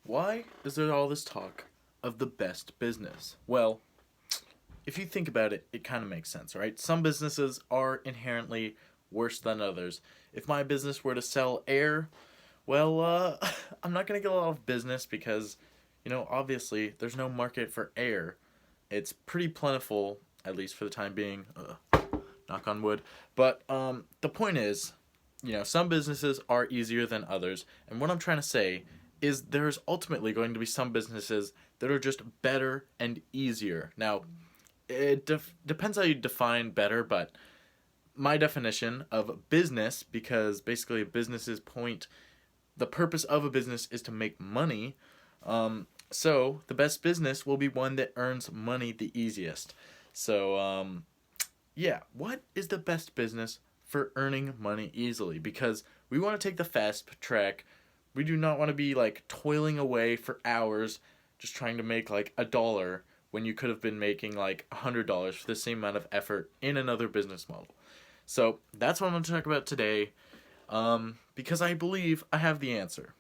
Why is there all this talk of the best business? Well, if you think about it, it kind of makes sense, right? Some businesses are inherently worse than others. If my business were to sell air, well, I'm not going to get a lot of business because, obviously there's no market for air. It's pretty plentiful, at least for the time being. Knock on wood. But the point is, some businesses are easier than others. And what I'm trying to say is there's ultimately going to be some businesses that are just better and easier. Now, it depends how you define better, but my definition of business, because basically businesses the purpose of a business is to make money. So the best business will be one that earns money the easiest. So, yeah, what is the best business for earning money easily? Because we want to take the fast track. We do not want to be like toiling away for hours just trying to make like $1 when you could have been making like $100 for the same amount of effort in another business model. So that's what I'm going to talk about today, because I believe I have the answer.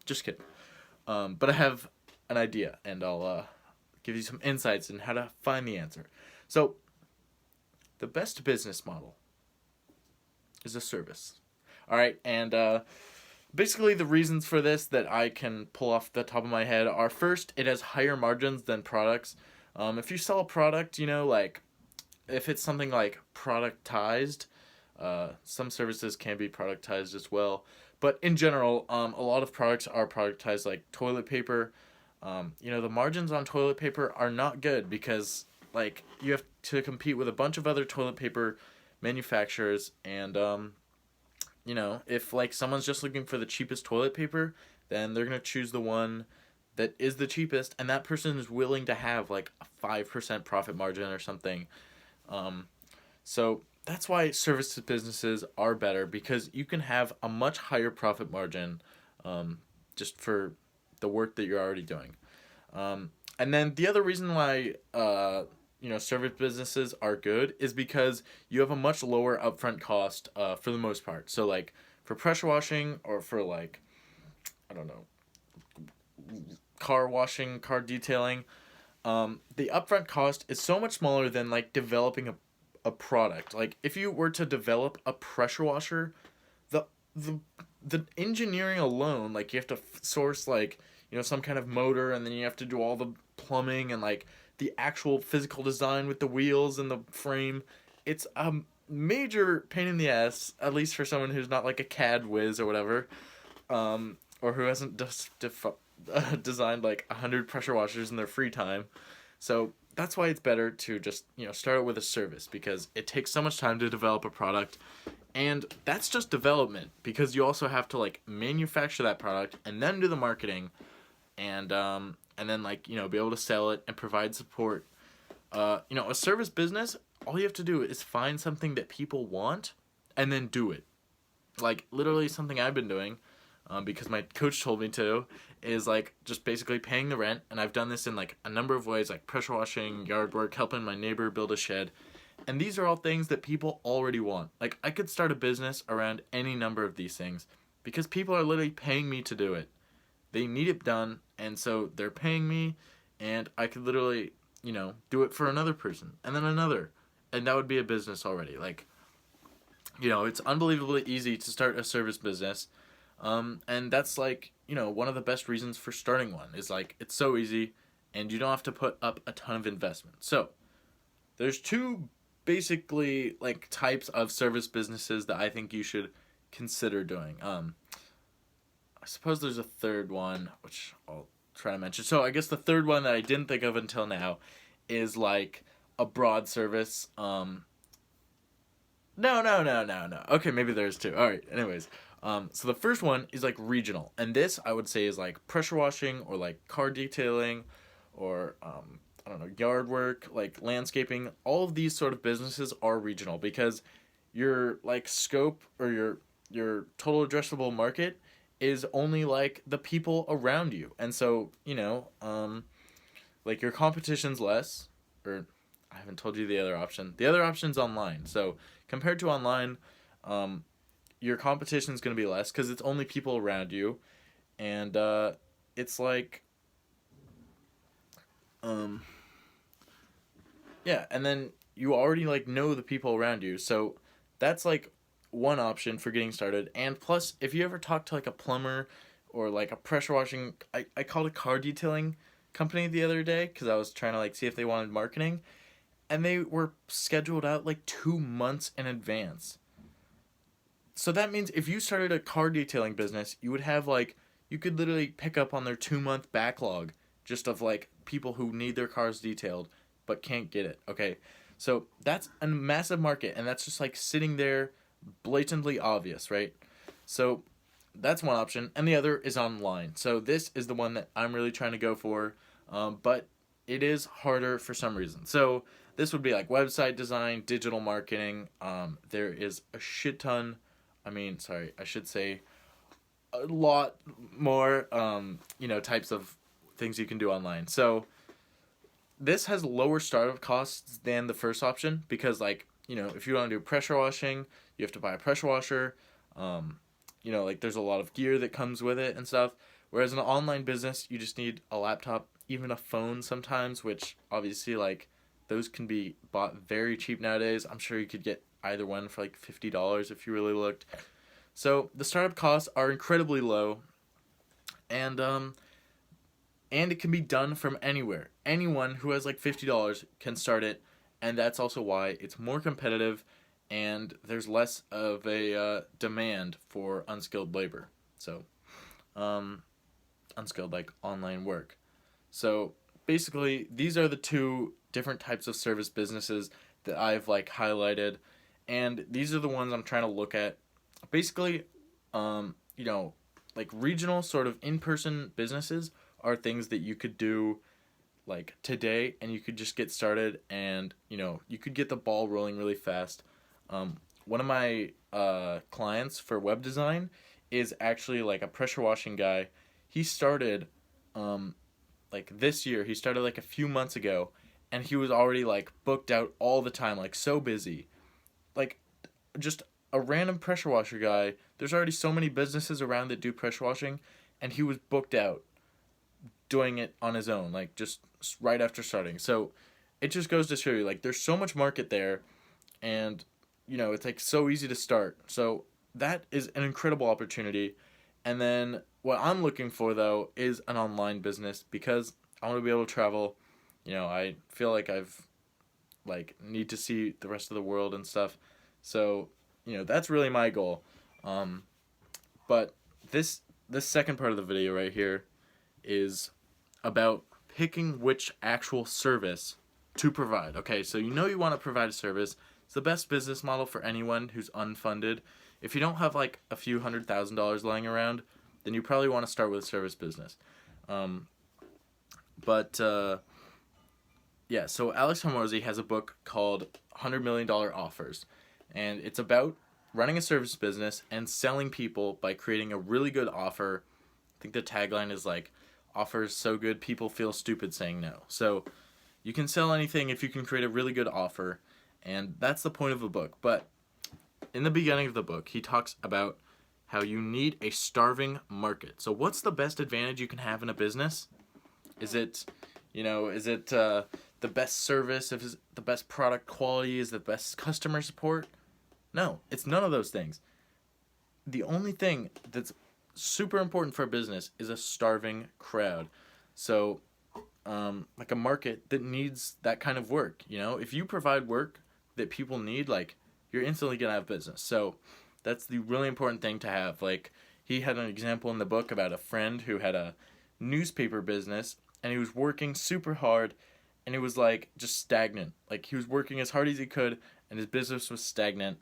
Just kidding. But I have an idea, and I'll give you some insights in how to find the answer. So the best business model is a service. All right, and basically the reasons for this that I can pull off the top of my head are, first, it has higher margins than products. If you sell a product, like if it's something like productized, some services can be productized as well. But in general, a lot of products are productized, like toilet paper. The margins on toilet paper are not good because like you have to compete with a bunch of other toilet paper manufacturers, and if like someone's just looking for the cheapest toilet paper, then they're gonna choose the one that is the cheapest, and that person is willing to have like a 5% profit margin or something. So that's why service businesses are better, because you can have a much higher profit margin, just for the work that you're already doing. And then the other reason why service businesses are good is because you have a much lower upfront cost, for the most part. So like for pressure washing, or for like, I don't know, car washing, car detailing, the upfront cost is so much smaller than like developing a product. Like if you were to develop a pressure washer, the the the engineering alone, like you have to source like some kind of motor, and then you have to do all the plumbing and like the actual physical design with the wheels and the frame. It's a major pain in the ass, at least for someone who's not like a CAD whiz or whatever, or who hasn't designed like 100 pressure washers in their free time. So that's why it's better to just start out with a service, because it takes so much time to develop a product, and that's just development, because you also have to like manufacture that product and then do the marketing, and then like be able to sell it and provide support. A service business, all you have to do is find something that people want and then do it. Like literally something I've been doing, because my coach told me to, is like just basically paying the rent. And I've done this in like a number of ways, like pressure washing, yard work, helping my neighbor build a shed. And these are all things that people already want. Like I could start a business around any number of these things, because people are literally paying me to do it. They need it done, and so they're paying me, and I could literally, do it for another person, and then another, and that would be a business already. Like, it's unbelievably easy to start a service business, and that's like, one of the best reasons for starting one is like, it's so easy, and you don't have to put up a ton of investment. So, there's two basically like types of service businesses that I think you should consider doing. I suppose there's a third one, which I'll try to mention. So I guess the third one that I didn't think of until now is like a broad service. No. Okay, maybe there's two. All right. Anyways, so the first one is like regional, and this I would say is like pressure washing, or like car detailing, or I don't know, yard work, like landscaping. All of these sort of businesses are regional, because your like scope, or your total addressable market is only like the people around you. And so, like your competition's less, or I haven't told you the other option. The other option's online. So compared to online, your competition's going to be less because it's only people around you. And it's like, um, yeah, and then you already like know the people around you, so that's like one option for getting started. And plus, if you ever talk to like a plumber or like a pressure washing, I called a car detailing company the other day because I was trying to like see if they wanted marketing, and they were scheduled out like 2 months in advance. So that means if you started a car detailing business, you would have like, you could literally pick up on their 2 month backlog just of like people who need their cars detailed but can't get it. Okay. So that's a massive market, and that's just like sitting there blatantly obvious, right? So that's one option, and the other is online. So this is the one that I'm really trying to go for, but it is harder for some reason. So this would be like website design, digital marketing. There is a shit ton. I mean, sorry, I should say a lot more. Types of things you can do online. So this has lower startup costs than the first option because, like, if you want to do pressure washing, you have to buy a pressure washer. Like there's a lot of gear that comes with it and stuff. Whereas an online business, you just need a laptop, even a phone sometimes, which obviously like those can be bought very cheap nowadays. I'm sure you could get either one for like $50 if you really looked. So the startup costs are incredibly low, and it can be done from anywhere. Anyone who has like $50 can start it, and that's also why it's more competitive, and there's less of a demand for unskilled labor. So, unskilled like online work. So basically, these are the two different types of service businesses that I've like highlighted, and these are the ones I'm trying to look at. Basically, um, you know, like regional sort of in-person businesses are things that you could do like today, and you could just get started, and you could get the ball rolling really fast. One of my clients for web design is actually like a pressure washing guy. He started like this year. He started like a few months ago, and he was already like booked out all the time, like so busy. Like just a random pressure washer guy. There's already so many businesses around that do pressure washing, and he was booked out doing it on his own, like just right after starting. So it just goes to show you, like, there's so much market there, and it's like so easy to start. So that is an incredible opportunity. And then what I'm looking for though is an online business because I want to be able to travel. I feel like I've like need to see the rest of the world and stuff. So that's really my goal. But this second part of the video right here is about picking which actual service to provide. Okay, so you want to provide a service. It's the best business model for anyone who's unfunded. If you don't have like a few $100,000 lying around, then you probably want to start with a service business. But yeah, so Alex Hormozy has a book called $100 Million Offers, and it's about running a service business and selling people by creating a really good offer. I think the tagline is like, offers so good people feel stupid saying no. So you can sell anything if you can create a really good offer, and that's the point of the book. But in the beginning of the book, he talks about how you need a starving market. So what's the best advantage you can have in a business? Is it the best service? If it's the best product quality? Is the best customer support? No, it's none of those things. The only thing that's super important for a business is a starving crowd. So, like a market that needs that kind of work. If you provide work that people need, like, you're instantly gonna have business. So, that's the really important thing to have. Like, he had an example in the book about a friend who had a newspaper business, and he was working super hard, and it was like just stagnant. Like, he was working as hard as he could, and his business was stagnant.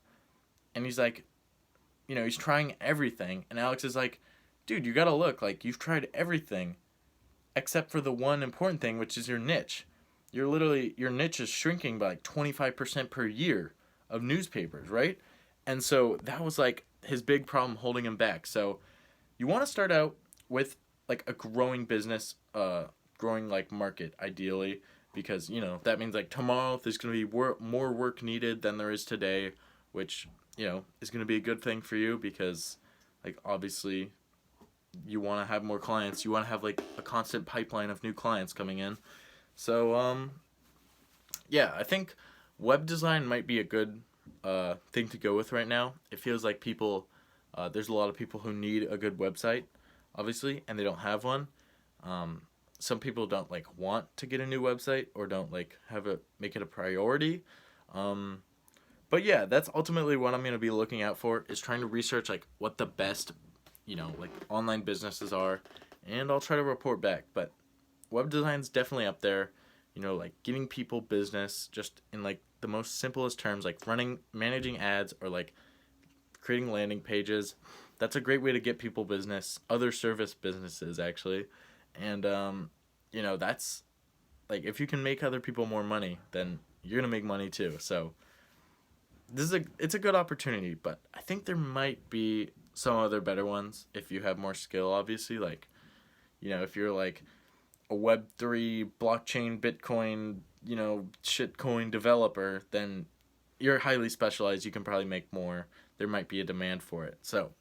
And he's like, he's trying everything. And Alex is like, dude, you gotta look. Like, you've tried everything except for the one important thing, which is your niche. Your niche is shrinking by like 25% per year of newspapers, right? And so that was like his big problem holding him back. So you want to start out with like a growing business, growing like market ideally, because that means like tomorrow there's going to be more work needed than there is today, which is going to be a good thing for you because like obviously you want to have more clients. You want to have like a constant pipeline of new clients coming in. So yeah, I think web design might be a good thing to go with right now. It feels like there's a lot of people who need a good website, obviously, and they don't have one. Some people don't like want to get a new website or don't like make it a priority. But yeah, that's ultimately what I'm going to be looking out for, is trying to research like what the best, like online businesses are, and I'll try to report back. But web design's definitely up there, like giving people business just in like the most simplest terms, like managing ads, or like creating landing pages. That's a great way to get people business, other service businesses actually. And that's like, if you can make other people more money, then you're going to make money too. So it's a good opportunity, but I think there might be some other better ones if you have more skill, obviously. Like, if you're like a Web3 blockchain Bitcoin, shitcoin developer, then you're highly specialized. You can probably make more. There might be a demand for it. So,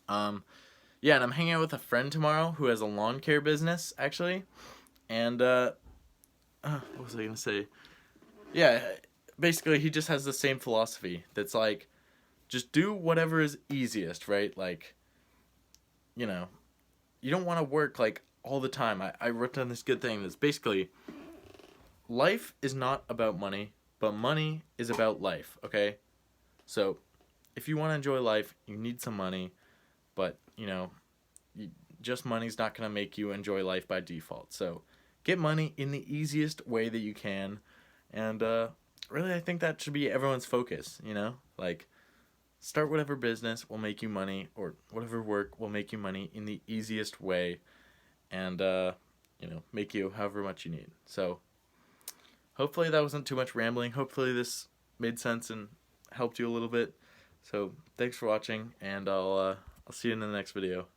yeah, and I'm hanging out with a friend tomorrow who has a lawn care business, actually. And, what was I going to say? Yeah, basically, he just has the same philosophy that's like, just do whatever is easiest, right? Like, you don't want to work like all the time. I wrote down this good thing that's basically, life is not about money, but money is about life, okay? So if you want to enjoy life, you need some money, but, just money's not going to make you enjoy life by default. So get money in the easiest way that you can. And really, I think that should be everyone's focus, Like, start whatever business will make you money, or whatever work will make you money in the easiest way, and, make you however much you need. So hopefully that wasn't too much rambling. Hopefully this made sense and helped you a little bit. So thanks for watching, and I'll see you in the next video.